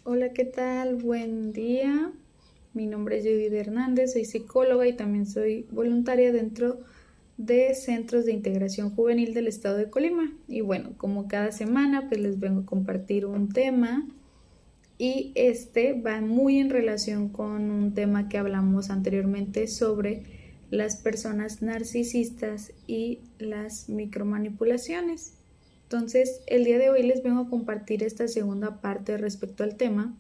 Hola, ¿qué tal? Buen día. Mi nombre es Judith Hernández, soy psicóloga y también soy voluntaria dentro de Centros de Integración Juvenil del Estado de Colima. Y bueno, como cada semana, pues les vengo a compartir un tema y este va muy en relación con un tema que hablamos anteriormente sobre las personas narcisistas y las micromanipulaciones. Entonces, el día de hoy les vengo a compartir esta segunda parte respecto al tema.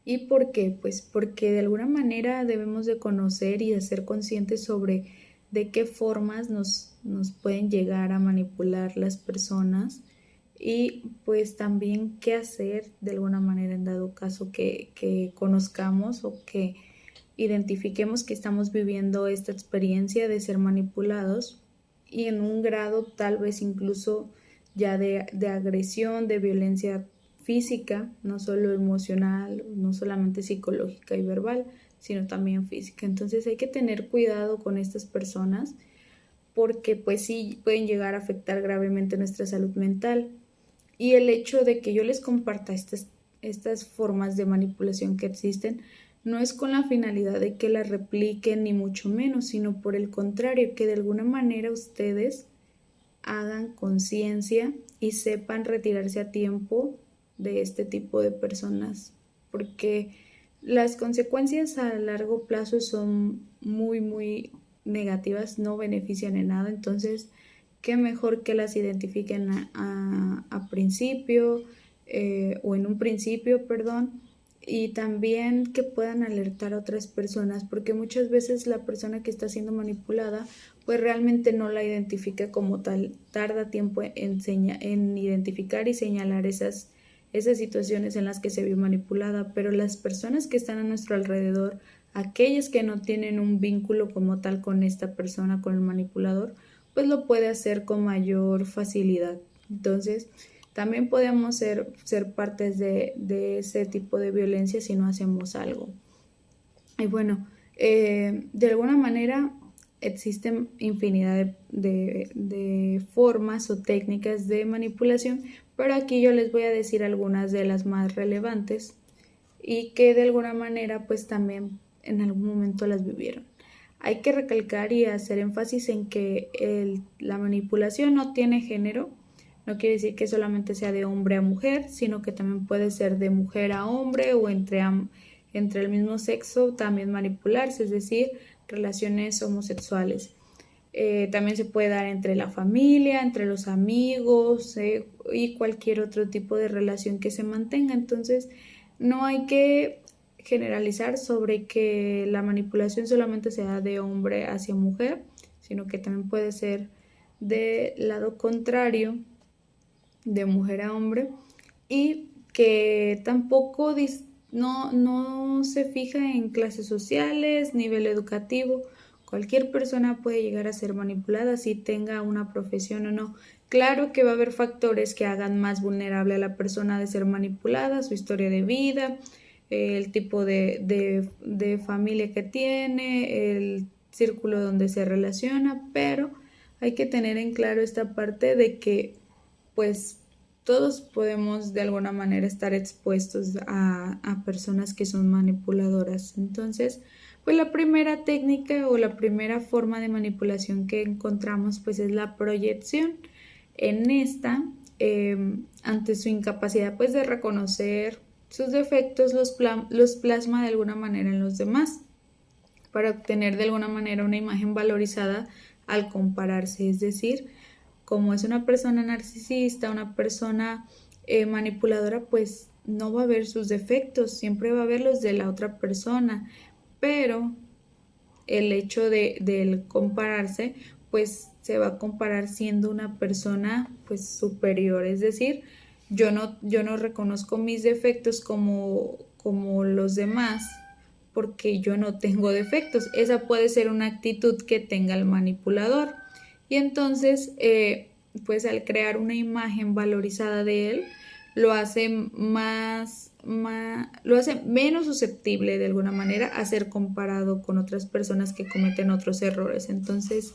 ¿Y por qué? Pues porque de alguna manera debemos de conocer y de ser conscientes sobre de qué formas nos pueden llegar a manipular las personas y pues también qué hacer de alguna manera en dado caso que conozcamos o que identifiquemos que estamos viviendo esta experiencia de ser manipulados y en un grado tal vez incluso ya de agresión, de violencia física, no solo emocional, no solamente psicológica y verbal, sino también física. Entonces hay que tener cuidado con estas personas porque pues sí pueden llegar a afectar gravemente nuestra salud mental. Y el hecho de que yo les comparta estas formas de manipulación que existen no es con la finalidad de que las repliquen ni mucho menos, sino por el contrario, que de alguna manera ustedes hagan conciencia y sepan retirarse a tiempo de este tipo de personas, porque las consecuencias a largo plazo son muy negativas, no benefician en nada. Entonces qué mejor que las identifiquen a principio o en un principio, perdón, y también que puedan alertar a otras personas, porque muchas veces la persona que está siendo manipulada pues realmente no la identifica como tal, tarda tiempo en identificar y señalar esas situaciones en las que se vio manipulada, pero las personas que están a nuestro alrededor, aquellas que no tienen un vínculo como tal con esta persona, con el manipulador, pues lo puede hacer con mayor facilidad. Entonces, también podemos ser partes de ese tipo de violencia si no hacemos algo. Y bueno, de alguna manera existen infinidad de formas o técnicas de manipulación, pero aquí yo les voy a decir algunas de las más relevantes y que de alguna manera pues también en algún momento las vivieron. Hay que recalcar y hacer énfasis en que la manipulación no tiene género, no quiere decir que solamente sea de hombre a mujer, sino que también puede ser de mujer a hombre o entre el mismo sexo también manipularse, es decir, relaciones homosexuales. También se puede dar entre la familia, entre los amigos y cualquier otro tipo de relación que se mantenga. Entonces, no hay que generalizar sobre que la manipulación solamente sea de hombre hacia mujer, sino que también puede ser de lado contrario, de mujer a hombre, y que tampoco no se fija en clases sociales, nivel educativo. Cualquier persona puede llegar a ser manipulada si tenga una profesión o no. Claro que va a haber factores que hagan más vulnerable a la persona de ser manipulada, su historia de vida, el tipo de familia que tiene, el círculo donde se relaciona, pero hay que tener en claro esta parte de que pues todos podemos de alguna manera estar expuestos a personas que son manipuladoras. Entonces, pues la primera técnica o la primera forma de manipulación que encontramos pues es la proyección. En esta, ante su incapacidad pues de reconocer sus defectos, los plasma de alguna manera en los demás para obtener de alguna manera una imagen valorizada al compararse, es decir, como es una persona narcisista, una persona manipuladora, pues no va a ver sus defectos, siempre va a ver los de la otra persona, pero el hecho de compararse, pues se va a comparar siendo una persona pues superior, es decir, yo no reconozco mis defectos como los demás porque yo no tengo defectos. Esa puede ser una actitud que tenga el manipulador. Y entonces, pues al crear una imagen valorizada de él, lo hace lo hace menos susceptible de alguna manera a ser comparado con otras personas que cometen otros errores. Entonces,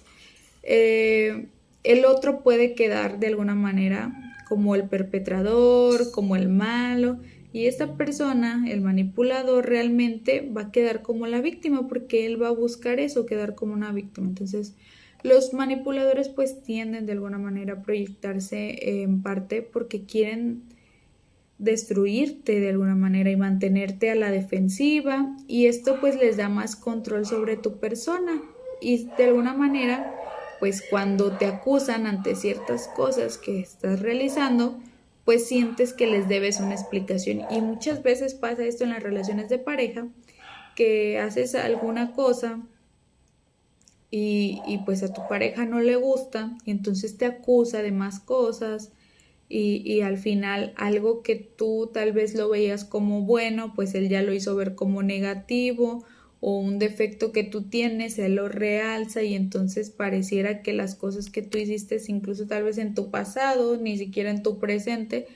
el otro puede quedar de alguna manera como el perpetrador, como el malo, Y esta persona, el manipulador, realmente va a quedar como la víctima porque él va a buscar eso, quedar como una víctima. Entonces, los manipuladores pues tienden de alguna manera a proyectarse en parte porque quieren destruirte de alguna manera y mantenerte a la defensiva, y esto pues les da más control sobre tu persona, y de alguna manera pues cuando te acusan ante ciertas cosas que estás realizando, pues sientes que les debes una explicación, y muchas veces pasa esto en las relaciones de pareja, que haces alguna cosa y pues a tu pareja no le gusta y entonces te acusa de más cosas, y al final algo que tú tal vez lo veías como bueno, pues él ya lo hizo ver como negativo, o un defecto que tú tienes, él lo realza, y entonces pareciera que las cosas que tú hiciste, incluso tal vez en tu pasado, ni siquiera en tu presente,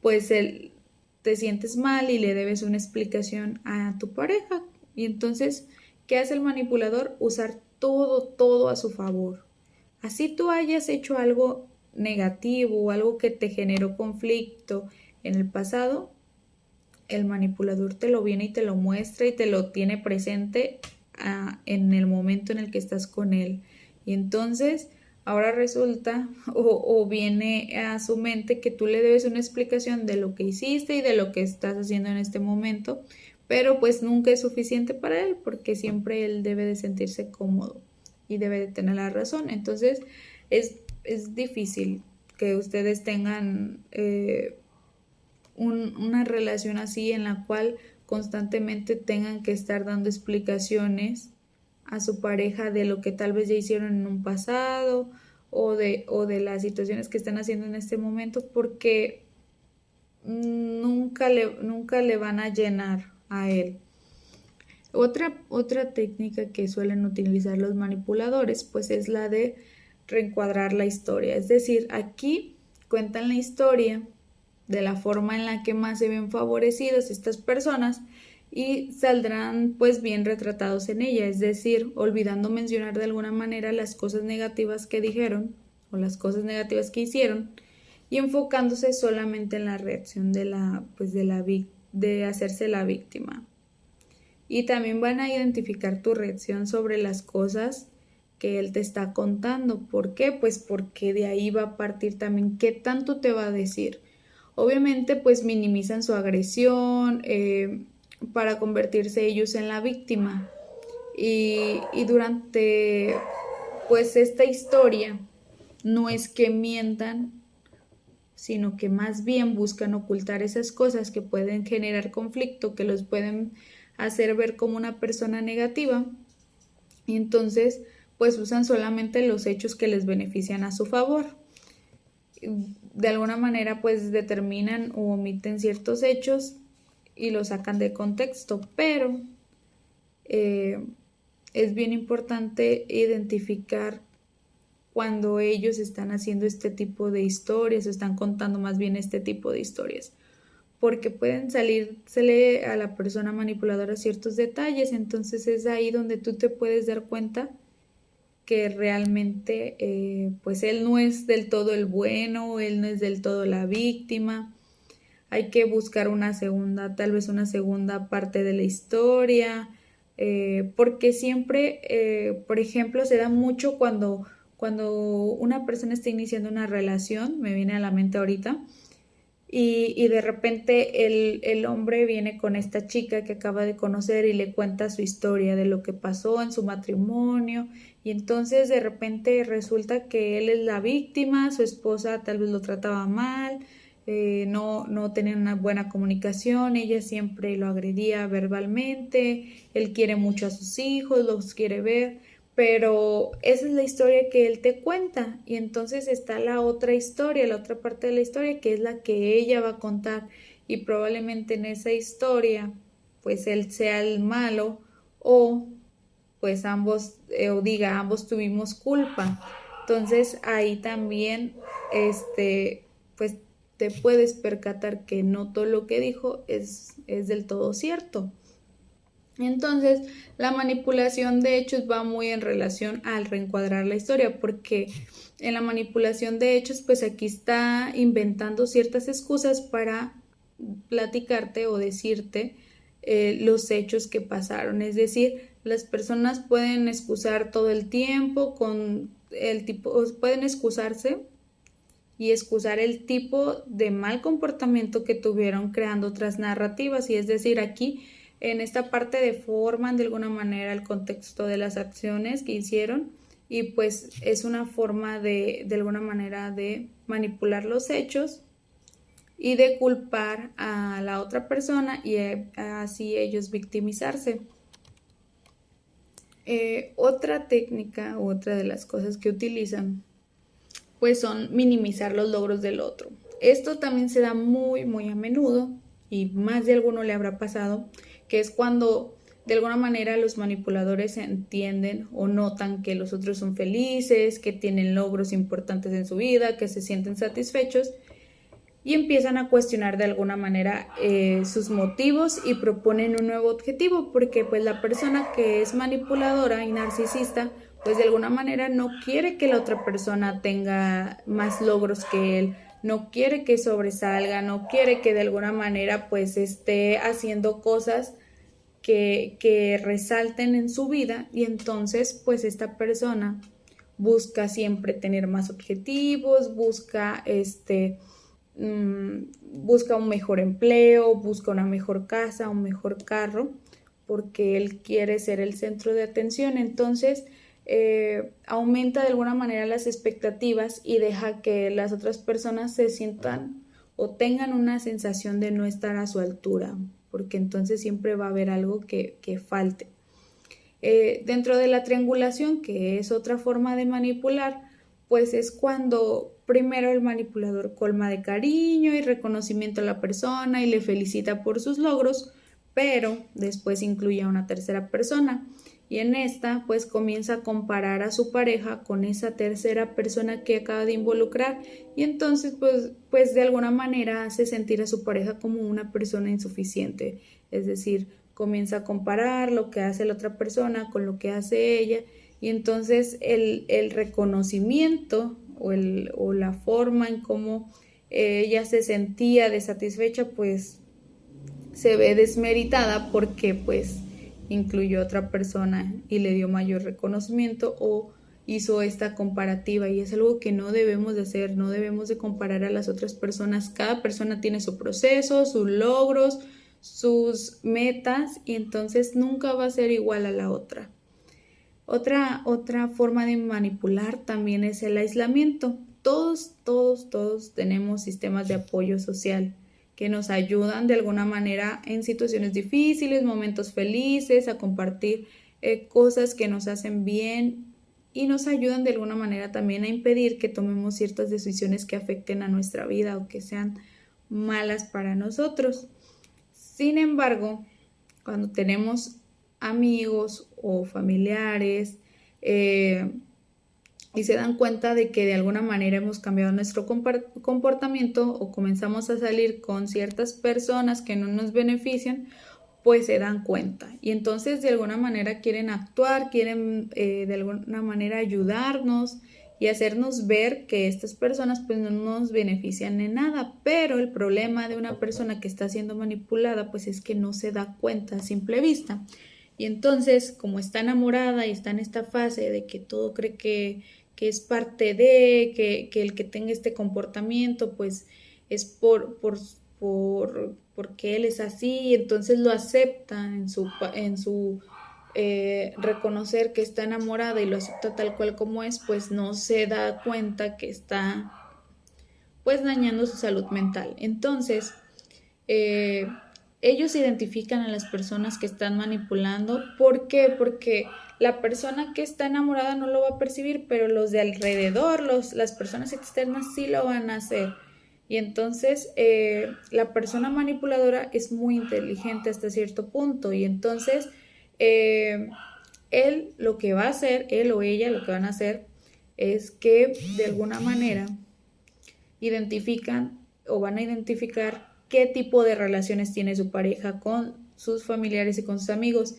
pues él te sientes mal y le debes una explicación a tu pareja. Y entonces, ¿qué hace el manipulador? Usar todo a su favor. Así tú hayas hecho algo negativo o algo que te generó conflicto en el pasado, el manipulador te lo viene y te lo muestra y te lo tiene presente en el momento en el que estás con él. Y entonces ahora resulta o viene a su mente que tú le debes una explicación de lo que hiciste y de lo que estás haciendo en este momento, pero pues nunca es suficiente para él porque siempre él debe de sentirse cómodo y debe de tener la razón. Entonces es difícil que ustedes tengan una relación así en la cual constantemente tengan que estar dando explicaciones a su pareja de lo que tal vez ya hicieron en un pasado, o de las situaciones que están haciendo en este momento, porque nunca le van a llenar a él. Otra técnica que suelen utilizar los manipuladores pues es la de reencuadrar la historia, es decir, aquí cuentan la historia de la forma en la que más se ven favorecidas estas personas y saldrán pues bien retratados en ella, es decir, olvidando mencionar de alguna manera las cosas negativas que dijeron o las cosas negativas que hicieron, y enfocándose solamente en la reacción de de hacerse la víctima. Y también van a identificar tu reacción sobre las cosas que él te está contando. ¿Por qué? Pues porque de ahí va a partir también qué tanto te va a decir. Obviamente pues minimizan su agresión para convertirse ellos en la víctima, y durante pues esta historia no es que mientan, sino que más bien buscan ocultar esas cosas que pueden generar conflicto, que los pueden hacer ver como una persona negativa, y entonces pues usan solamente los hechos que les benefician a su favor. De alguna manera pues determinan o omiten ciertos hechos y los sacan de contexto, pero es bien importante identificar cuando ellos están haciendo este tipo de historias o están contando más bien este tipo de historias, porque pueden salirse a la persona manipuladora ciertos detalles. Entonces es ahí donde tú te puedes dar cuenta que realmente pues él no es del todo el bueno, él no es del todo la víctima. Hay que buscar tal vez una segunda parte de la historia, porque siempre, por ejemplo, se da mucho cuando una persona está iniciando una relación, me viene a la mente ahorita, y de repente el hombre viene con esta chica que acaba de conocer y le cuenta su historia de lo que pasó en su matrimonio, y entonces de repente resulta que él es la víctima, su esposa tal vez lo trataba mal, no tenían una buena comunicación, ella siempre lo agredía verbalmente, él quiere mucho a sus hijos, los quiere ver, pero esa es la historia que él te cuenta, y entonces está la otra historia, la otra parte de la historia, que es la que ella va a contar, y probablemente en esa historia pues él sea el malo, o pues ambos tuvimos culpa. Entonces ahí también pues te puedes percatar que no todo lo que dijo es del todo cierto. Entonces, la manipulación de hechos va muy en relación al reencuadrar la historia, porque en la manipulación de hechos, pues aquí está inventando ciertas excusas para platicarte o decirte los hechos que pasaron. Es decir, las personas pueden excusar todo el tiempo con el tipo, pueden excusarse y excusar el tipo de mal comportamiento que tuvieron creando otras narrativas. Y es decir, aquí en esta parte deforman de alguna manera el contexto de las acciones que hicieron y pues es una forma de alguna manera de manipular los hechos y de culpar a la otra persona y así ellos victimizarse. Otra técnica u otra de las cosas que utilizan pues son minimizar los logros del otro. Esto también se da muy a menudo y más de alguno le habrá pasado, que es cuando de alguna manera los manipuladores entienden o notan que los otros son felices, que tienen logros importantes en su vida, que se sienten satisfechos y empiezan a cuestionar de alguna manera sus motivos y proponen un nuevo objetivo, porque pues la persona que es manipuladora y narcisista pues de alguna manera no quiere que la otra persona tenga más logros que él, no quiere que sobresalga, no quiere que de alguna manera pues esté haciendo cosas que resalten en su vida y entonces pues esta persona busca siempre tener más objetivos, busca un mejor empleo, busca una mejor casa, un mejor carro, porque él quiere ser el centro de atención. Entonces aumenta de alguna manera las expectativas y deja que las otras personas se sientan o tengan una sensación de no estar a su altura, porque entonces siempre va a haber algo que falte. Dentro de la triangulación, que es otra forma de manipular, pues es cuando primero el manipulador colma de cariño y reconocimiento a la persona y le felicita por sus logros, pero después incluye a una tercera persona y en esta pues comienza a comparar a su pareja con esa tercera persona que acaba de involucrar y entonces pues de alguna manera hace sentir a su pareja como una persona insuficiente, es decir, comienza a comparar lo que hace la otra persona con lo que hace ella y entonces el reconocimiento o la forma en cómo ella se sentía desatisfecha pues se ve desmeritada porque pues incluyó a otra persona y le dio mayor reconocimiento o hizo esta comparativa y es algo que no debemos de hacer, no debemos de comparar a las otras personas. Cada persona tiene su proceso, sus logros, sus metas y entonces nunca va a ser igual a la otra. Otra forma de manipular también es el aislamiento. Todos tenemos sistemas de apoyo social que nos ayudan de alguna manera en situaciones difíciles, momentos felices, a compartir cosas que nos hacen bien y nos ayudan de alguna manera también a impedir que tomemos ciertas decisiones que afecten a nuestra vida o que sean malas para nosotros. Sin embargo, cuando tenemos amigos o familiares y se dan cuenta de que de alguna manera hemos cambiado nuestro comportamiento o comenzamos a salir con ciertas personas que no nos benefician, pues se dan cuenta y entonces de alguna manera quieren actuar, quieren de alguna manera ayudarnos y hacernos ver que estas personas pues no nos benefician en nada, pero el problema de una persona que está siendo manipulada pues es que no se da cuenta a simple vista y entonces como está enamorada y está en esta fase de que todo cree que es parte de, que el que tenga este comportamiento pues es porque él es así, entonces lo acepta en su reconocer que está enamorada y lo acepta tal cual como es, pues no se da cuenta que está pues dañando su salud mental. Entonces, ellos identifican a las personas que están manipulando. ¿Por qué? Porque la persona que está enamorada no lo va a percibir, pero los de alrededor, las personas externas sí lo van a hacer. Y entonces la persona manipuladora es muy inteligente hasta cierto punto y entonces él lo que va a hacer, él o ella lo que van a hacer es que de alguna manera identifican o van a identificar qué tipo de relaciones tiene su pareja con sus familiares y con sus amigos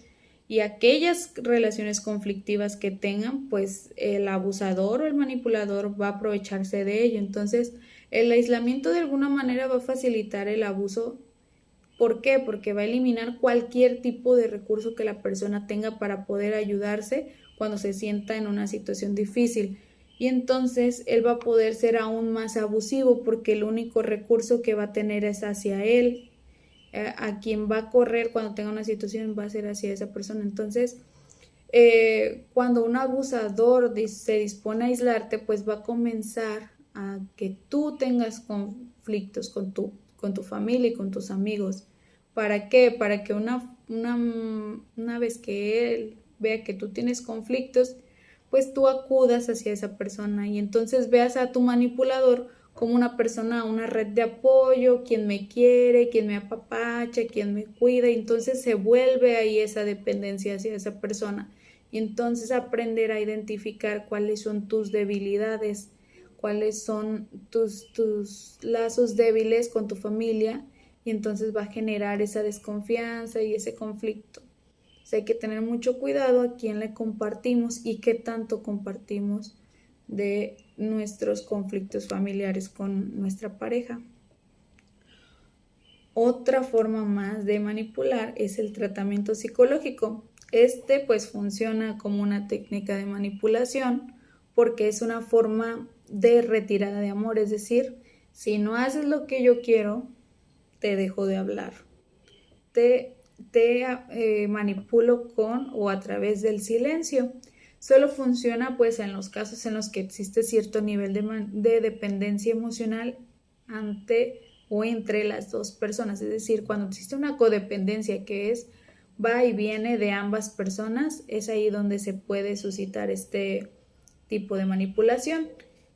y aquellas relaciones conflictivas que tengan, pues el abusador o el manipulador va a aprovecharse de ello. Entonces, el aislamiento de alguna manera va a facilitar el abuso ¿Por qué? Porque va a eliminar cualquier tipo de recurso que la persona tenga para poder ayudarse cuando se sienta en una situación difícil. Y entonces él va a poder ser aún más abusivo porque el único recurso que va a tener es hacia él. A quien va a correr cuando tenga una situación va a ser hacia esa persona. Entonces, cuando un abusador se dispone a aislarte, pues va a comenzar a que tú tengas conflictos con tu familia y con tus amigos. ¿Para qué? Para que una vez que él vea que tú tienes conflictos, pues tú acudas hacia esa persona y entonces veas a tu manipulador como una persona, una red de apoyo, quien me quiere, quien me apapacha, quien me cuida, y entonces se vuelve ahí esa dependencia hacia esa persona. Y entonces aprender a identificar cuáles son tus debilidades, cuáles son tus lazos débiles con tu familia, y entonces va a generar esa desconfianza y ese conflicto. O sea, hay que tener mucho cuidado a quién le compartimos y qué tanto compartimos de nuestros conflictos familiares con nuestra pareja. Otra forma más de manipular es el tratamiento psicológico. Este pues funciona como una técnica de manipulación porque es una forma de retirada de amor, es decir, si no haces lo que yo quiero, te dejo de hablar. Te manipulo con o a través del silencio. Solo funciona pues en los casos en los que existe cierto nivel de dependencia emocional ante o entre las dos personas, es decir, cuando existe una codependencia que es va y viene de ambas personas, es ahí donde se puede suscitar este tipo de manipulación.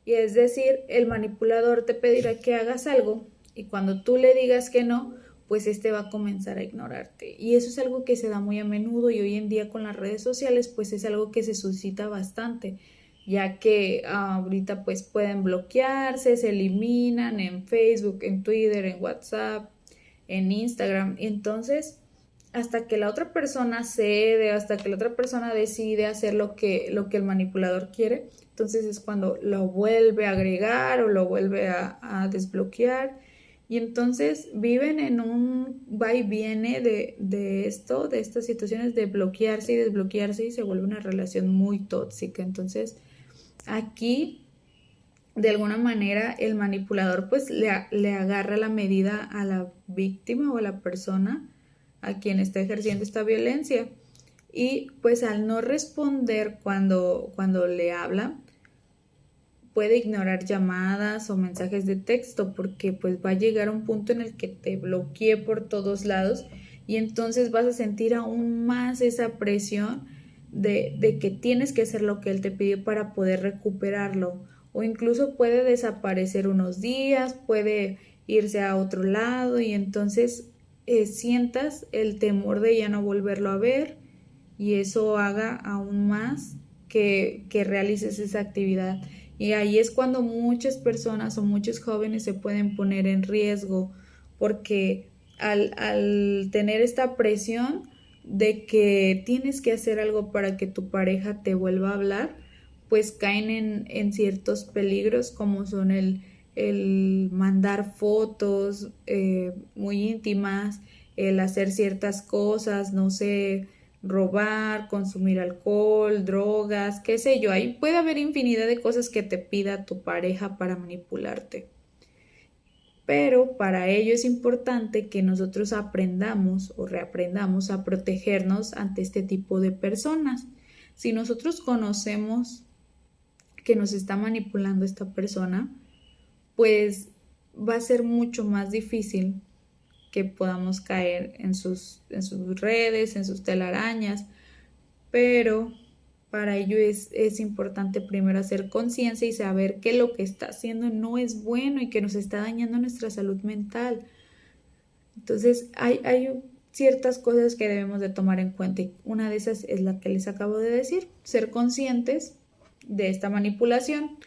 Y es decir, el manipulador te pedirá que hagas algo y cuando tú le digas que no, pues este va a comenzar a ignorarte. Y eso es algo que se da muy a menudo y hoy en día con las redes sociales pues es algo que se suscita bastante, ya que ahorita pues pueden bloquearse, se eliminan en Facebook, en Twitter, en WhatsApp, en Instagram. Entonces, hasta que la otra persona cede, hasta que la otra persona decide hacer lo que el manipulador quiere, entonces es cuando lo vuelve a agregar o lo vuelve a desbloquear. Y entonces viven en un va y viene de estas situaciones de bloquearse y desbloquearse y se vuelve una relación muy tóxica. Entonces aquí de alguna manera el manipulador pues le agarra la medida a la víctima o a la persona a quien está ejerciendo esta violencia y pues al no responder cuando le habla puede ignorar llamadas o mensajes de texto porque pues va a llegar a un punto en el que te bloquee por todos lados y entonces vas a sentir aún más esa presión de que tienes que hacer lo que él te pidió para poder recuperarlo o incluso puede desaparecer unos días, puede irse a otro lado y entonces sientas el temor de ya no volverlo a ver y eso haga aún más que realices esa actividad. Y ahí es cuando muchas personas o muchos jóvenes se pueden poner en riesgo porque al tener esta presión de que tienes que hacer algo para que tu pareja te vuelva a hablar, pues caen en ciertos peligros como son el mandar fotos muy íntimas, el hacer ciertas cosas, no sé, robar, consumir alcohol, drogas, qué sé yo. Ahí puede haber infinidad de cosas que te pida tu pareja para manipularte. Pero para ello es importante que nosotros aprendamos o reaprendamos a protegernos ante este tipo de personas. Si nosotros conocemos que nos está manipulando esta persona, pues va a ser mucho más difícil que podamos caer en sus redes, en sus telarañas, pero para ello es importante primero hacer conciencia y saber que lo que está haciendo no es bueno y que nos está dañando nuestra salud mental. Entonces hay ciertas cosas que debemos de tomar en cuenta y una de esas es la que les acabo de decir, ser conscientes de esta manipulación.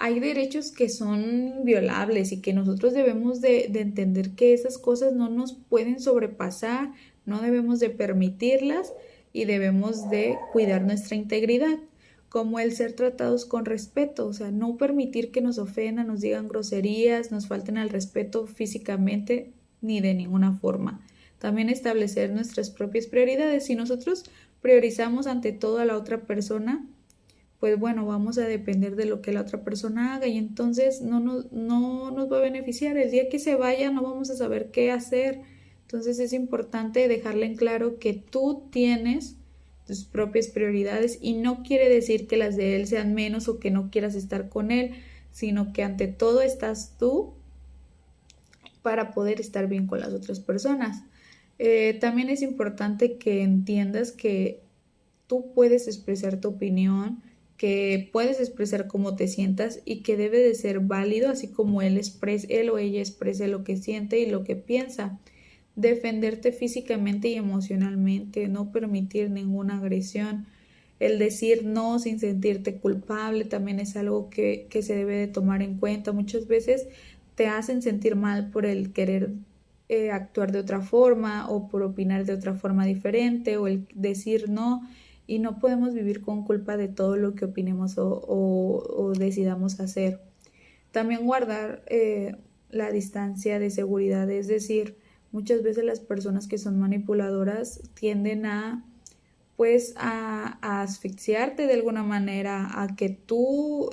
Hay derechos que son violables y que nosotros debemos de entender que esas cosas no nos pueden sobrepasar, no debemos de permitirlas y debemos de cuidar nuestra integridad, como el ser tratados con respeto, o sea, no permitir que nos ofendan, nos digan groserías, nos falten al respeto físicamente ni de ninguna forma. También establecer nuestras propias prioridades. Si nosotros priorizamos ante todo a la otra persona, pues bueno, vamos a depender de lo que la otra persona haga y entonces no nos va a beneficiar. El día que se vaya no vamos a saber qué hacer. Entonces es importante dejarle en claro que tú tienes tus propias prioridades y no quiere decir que las de él sean menos o que no quieras estar con él, sino que ante todo estás tú para poder estar bien con las otras personas. También es importante que entiendas que tú puedes expresar tu opinión, que puedes expresar cómo te sientas y que debe de ser válido, así como él o ella exprese lo que siente y lo que piensa. Defenderte físicamente y emocionalmente, no permitir ninguna agresión. El decir no sin sentirte culpable también es algo que se debe de tomar en cuenta. Muchas veces te hacen sentir mal por el querer actuar de otra forma o por opinar de otra forma diferente o el decir no y no podemos vivir con culpa de todo lo que opinemos o decidamos hacer. También guardar la distancia de seguridad, es decir, muchas veces las personas que son manipuladoras tienden a pues a asfixiarte de alguna manera, a que tú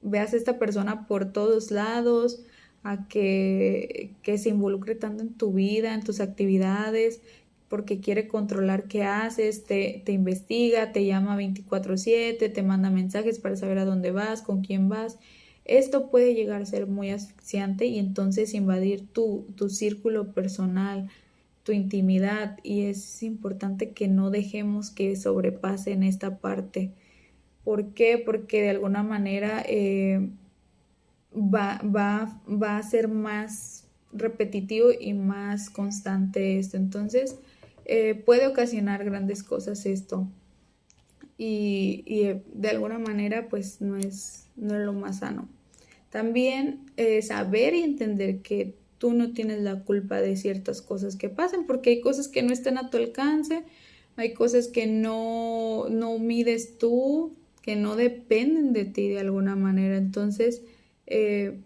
veas a esta persona por todos lados, a que se involucre tanto en tu vida, en tus actividades, porque quiere controlar qué haces, te investiga, te llama 24/7, te manda mensajes para saber a dónde vas, con quién vas. Esto puede llegar a ser muy asfixiante y entonces invadir tu círculo personal, tu intimidad, y es importante que no dejemos que sobrepasen esta parte. ¿Por qué? Porque de alguna manera va a ser más repetitivo y más constante esto. Entonces, puede ocasionar grandes cosas esto. Y de alguna manera, pues no es lo más sano. También saber y entender que tú no tienes la culpa de ciertas cosas que pasan, porque hay cosas que no están a tu alcance, hay cosas que no mides tú, que no dependen de ti de alguna manera. Entonces, eh,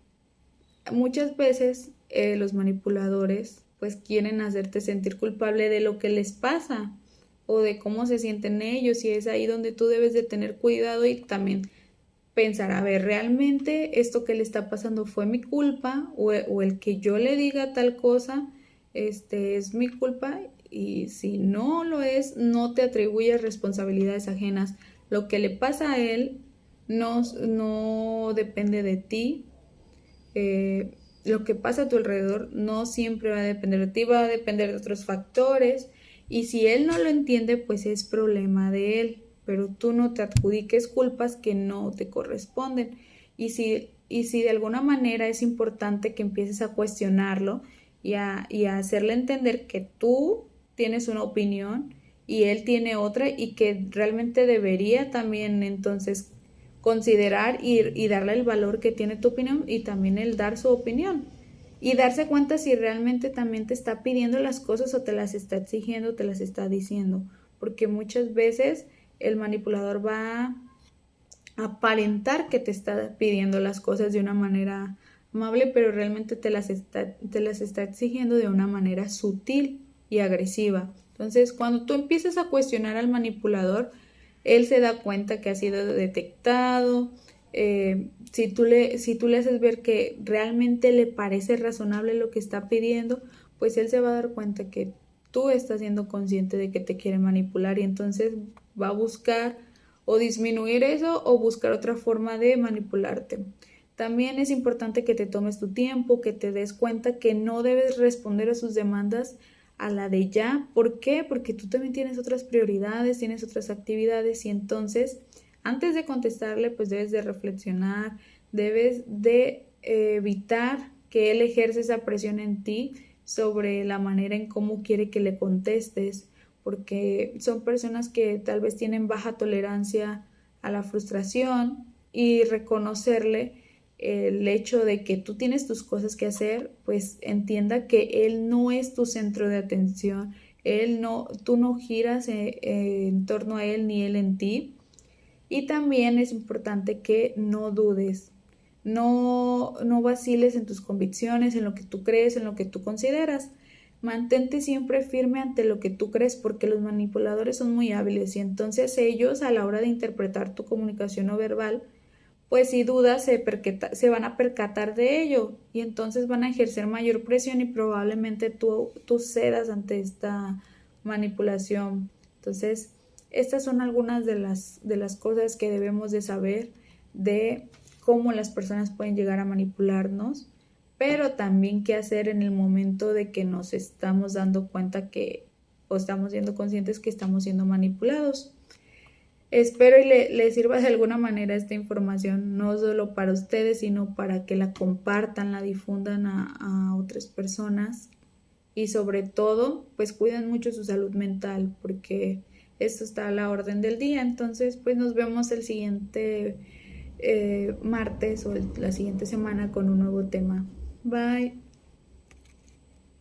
muchas veces los manipuladores pues quieren hacerte sentir culpable de lo que les pasa o de cómo se sienten ellos, y es ahí donde tú debes de tener cuidado y también pensar, a ver, ¿realmente esto que le está pasando fue mi culpa o el que yo le diga tal cosa es mi culpa? Y si no lo es, no te atribuyas responsabilidades ajenas. Lo que le pasa a él no depende de ti. Lo que pasa a tu alrededor no siempre va a depender de ti, va a depender de otros factores, y si él no lo entiende, pues es problema de él, pero tú no te adjudiques culpas que no te corresponden. Y si de alguna manera es importante que empieces a cuestionarlo y a hacerle entender que tú tienes una opinión y él tiene otra, y que realmente debería también entonces considerar y darle el valor que tiene tu opinión y también el dar su opinión. Y darse cuenta si realmente también te está pidiendo las cosas o te las está exigiendo, te las está diciendo. Porque muchas veces el manipulador va a aparentar que te está pidiendo las cosas de una manera amable, pero realmente te las está exigiendo de una manera sutil y agresiva. Entonces, cuando tú empiezas a cuestionar al manipulador, él se da cuenta que ha sido detectado. Si tú le haces ver que realmente le parece razonable lo que está pidiendo, pues él se va a dar cuenta que tú estás siendo consciente de que te quiere manipular, y entonces va a buscar o disminuir eso o buscar otra forma de manipularte. También es importante que te tomes tu tiempo, que te des cuenta que no debes responder a sus demandas a la de ya. ¿Por qué? Porque tú también tienes otras prioridades, tienes otras actividades, y entonces antes de contestarle pues debes de reflexionar, debes de evitar que él ejerce esa presión en ti sobre la manera en cómo quiere que le contestes, porque son personas que tal vez tienen baja tolerancia a la frustración, y reconocerle el hecho de que tú tienes tus cosas que hacer, pues entienda que él no es tu centro de atención, tú no giras en torno a él ni él en ti. Y también es importante que no dudes, no vaciles en tus convicciones, en lo que tú crees, en lo que tú consideras. Mantente siempre firme ante lo que tú crees, porque los manipuladores son muy hábiles y entonces ellos a la hora de interpretar tu comunicación no verbal, pues si dudas se van a percatar de ello y entonces van a ejercer mayor presión y probablemente tú cedas ante esta manipulación. Entonces, estas son algunas de las cosas que debemos de saber de cómo las personas pueden llegar a manipularnos, pero también qué hacer en el momento de que nos estamos dando cuenta que o estamos siendo conscientes que estamos siendo manipulados. Espero y le sirva de alguna manera esta información, no solo para ustedes, sino para que la compartan, la difundan a otras personas y sobre todo, pues cuiden mucho su salud mental porque esto está a la orden del día. Entonces, pues nos vemos el siguiente martes o la siguiente semana con un nuevo tema. Bye.